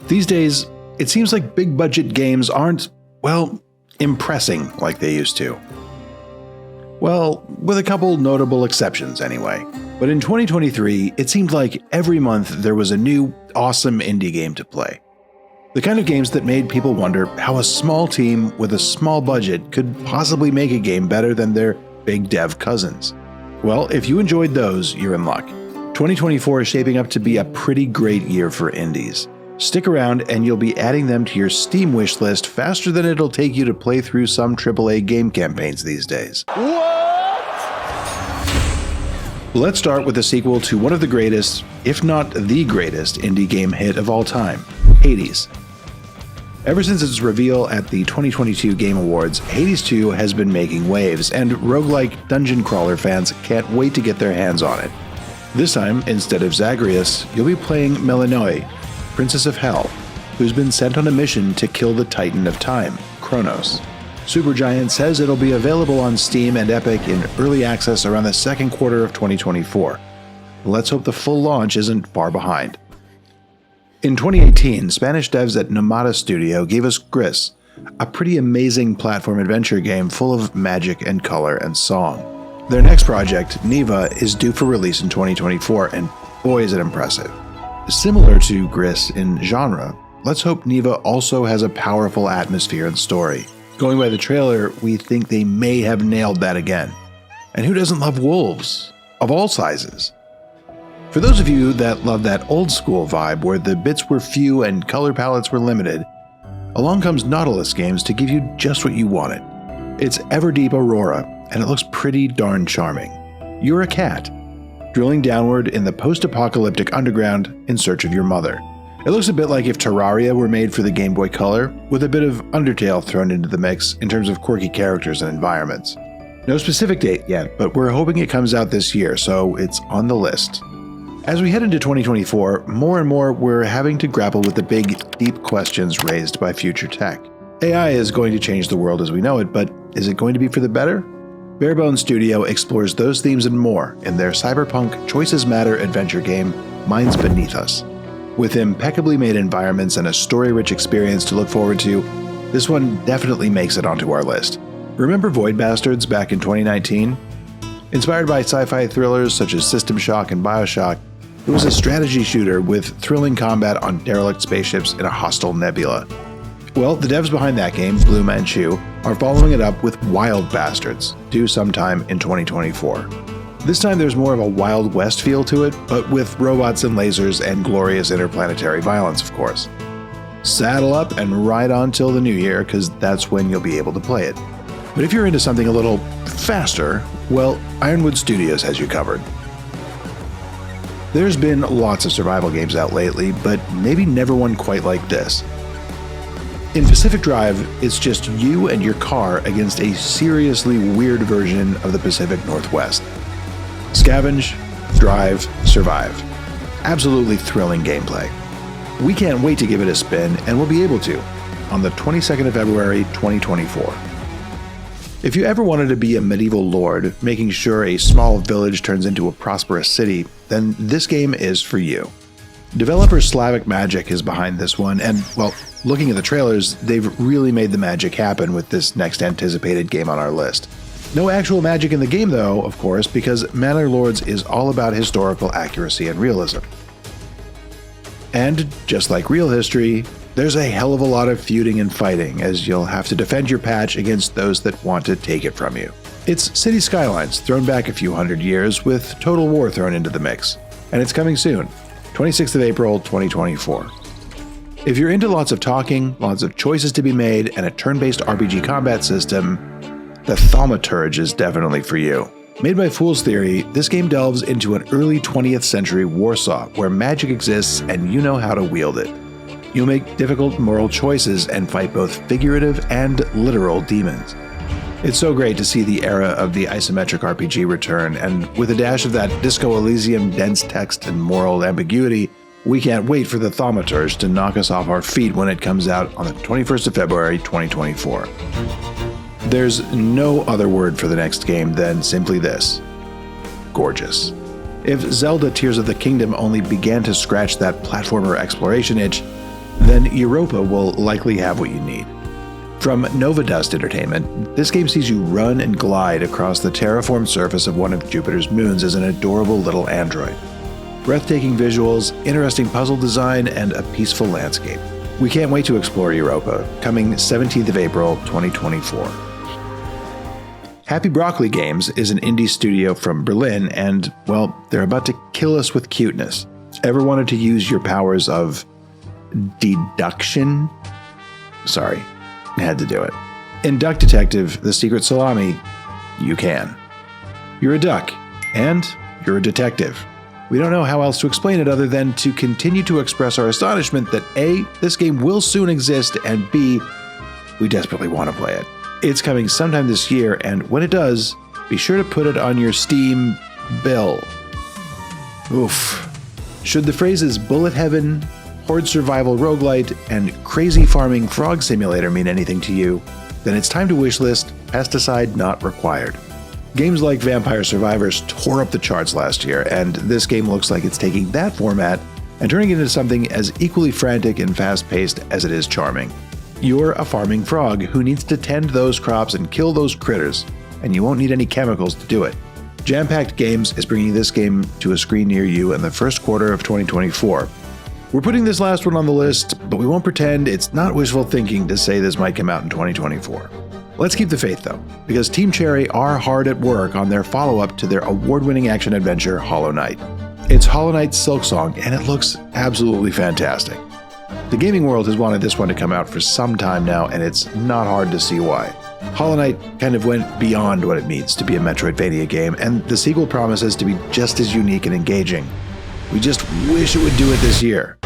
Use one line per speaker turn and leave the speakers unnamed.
These days, it seems like big budget games aren't, well, impressing like they used to. Well, with a couple notable exceptions anyway. But in 2023, it seemed like every month there was a new, awesome indie game to play. The kind of games that made people wonder how a small team with a small budget could possibly make a game better than their big dev cousins. Well, if you enjoyed those, you're in luck. 2024 is shaping up to be a pretty great year for indies. Stick around and you'll be adding them to your Steam wishlist faster than it'll take you to play through some AAA game campaigns these days. Let's start with the sequel to one of the greatest, if not the greatest, indie game hit of all time, Hades. Ever since its reveal at the 2022 Game Awards, Hades 2 has been making waves, and roguelike dungeon crawler fans can't wait to get their hands on it. This time, instead of Zagreus, you'll be playing Melinoe, Princess of Hell, who's been sent on a mission to kill the Titan of Time, Kronos. Supergiant says it'll be available on Steam and Epic in early access around the second quarter of 2024. Let's hope the full launch isn't far behind. In 2018, Spanish devs at Nomada Studio gave us Gris, a pretty amazing platform adventure game full of magic and color and song. Their next project, Neva, is due for release in 2024, and boy is it impressive. Similar to Gris in genre, let's hope Neva also has a powerful atmosphere and story. Going by the trailer, we think they may have nailed that again. And who doesn't love wolves? Of all sizes. For those of you that love that old school vibe where the bits were few and color palettes were limited, along comes Nautilus Games to give you just what you wanted. It's Everdeep Aurora, and it looks pretty darn charming. You're a cat, drilling downward in the post-apocalyptic underground in search of your mother. It looks a bit like if Terraria were made for the Game Boy Color, with a bit of Undertale thrown into the mix in terms of quirky characters and environments. No specific date yet, but we're hoping it comes out this year, so it's on the list. As we head into 2024, more and more we're having to grapple with the big, deep questions raised by future tech. AI is going to change the world as we know it, but is it going to be for the better? Barebones Studio explores those themes and more in their cyberpunk Choices Matter adventure game, Minds Beneath Us. With impeccably made environments and a story-rich experience to look forward to, this one definitely makes it onto our list. Remember Void Bastards back in 2019? Inspired by sci-fi thrillers such as System Shock and BioShock, it was a strategy shooter with thrilling combat on derelict spaceships in a hostile nebula. Well, the devs behind that game, Blue Manchu, are following it up with Wild Bastards, due sometime in 2024. This time there's more of a Wild West feel to it, but with robots and lasers and glorious interplanetary violence, of course. Saddle up and ride on till the new year, because that's when you'll be able to play it. But if you're into something a little faster, well, Ironwood Studios has you covered. There's been lots of survival games out lately, but maybe never one quite like this. In Pacific Drive, it's just you and your car against a seriously weird version of the Pacific Northwest. Scavenge, drive, survive. Absolutely thrilling gameplay. We can't wait to give it a spin, and we'll be able to, on the 22nd of February, 2024. If you ever wanted to be a medieval lord, making sure a small village turns into a prosperous city, then this game is for you. Developer Slavic Magic is behind this one, and, well, looking at the trailers, they've really made the magic happen with this next anticipated game on our list. No actual magic in the game though, of course, because Manor Lords is all about historical accuracy and realism. And, just like real history, there's a hell of a lot of feuding and fighting, as you'll have to defend your patch against those that want to take it from you. It's City Skylines thrown back a few hundred years, with Total War thrown into the mix. And it's coming soon, 26th of April, 2024. If you're into lots of talking, lots of choices to be made, and a turn-based RPG combat system, the Thaumaturge is definitely for you. Made by Fool's Theory, this game delves into an early 20th century Warsaw where magic exists and you know how to wield it. You'll make difficult moral choices and fight both figurative and literal demons. It's so great to see the era of the isometric RPG return, and with a dash of that Disco Elysium dense text and moral ambiguity, we can't wait for the Thaumaturge to knock us off our feet when it comes out on the 21st of February, 2024. There's no other word for the next game than simply this: gorgeous. If Zelda Tears of the Kingdom only began to scratch that platformer exploration itch, then Europa will likely have what you need. From Nova Dust Entertainment, this game sees you run and glide across the terraformed surface of one of Jupiter's moons as an adorable little android. Breathtaking visuals, interesting puzzle design, and a peaceful landscape. We can't wait to explore Europa, coming 17th of April, 2024. Happy Broccoli Games is an indie studio from Berlin, and, well, they're about to kill us with cuteness. Ever wanted to use your powers of deduction? Sorry, I had to do it. In Duck Detective, The Secret Salami, you can. You're a duck, and you're a detective. We don't know how else to explain it other than to continue to express our astonishment that A, this game will soon exist, and B, we desperately want to play it. It's coming sometime this year, and when it does, be sure to put it on your Steam bill. Oof. Should the phrases Bullet Heaven, Horde Survival Roguelite, and Crazy Farming Frog Simulator mean anything to you, then it's time to wishlist Pesticide Not Required. Games like Vampire Survivors tore up the charts last year, and this game looks like it's taking that format and turning it into something as equally frantic and fast-paced as it is charming. You're a farming frog who needs to tend those crops and kill those critters, and you won't need any chemicals to do it. Jam-Packed Games is bringing this game to a screen near you in the first quarter of 2024. We're putting this last one on the list, but we won't pretend it's not wishful thinking to say this might come out in 2024. Let's keep the faith, though, because Team Cherry are hard at work on their follow-up to their award-winning action-adventure Hollow Knight. It's Hollow Knight's Silksong, and it looks absolutely fantastic. The gaming world has wanted this one to come out for some time now, and it's not hard to see why. Hollow Knight kind of went beyond what it means to be a Metroidvania game, and the sequel promises to be just as unique and engaging. We just wish it would do it this year.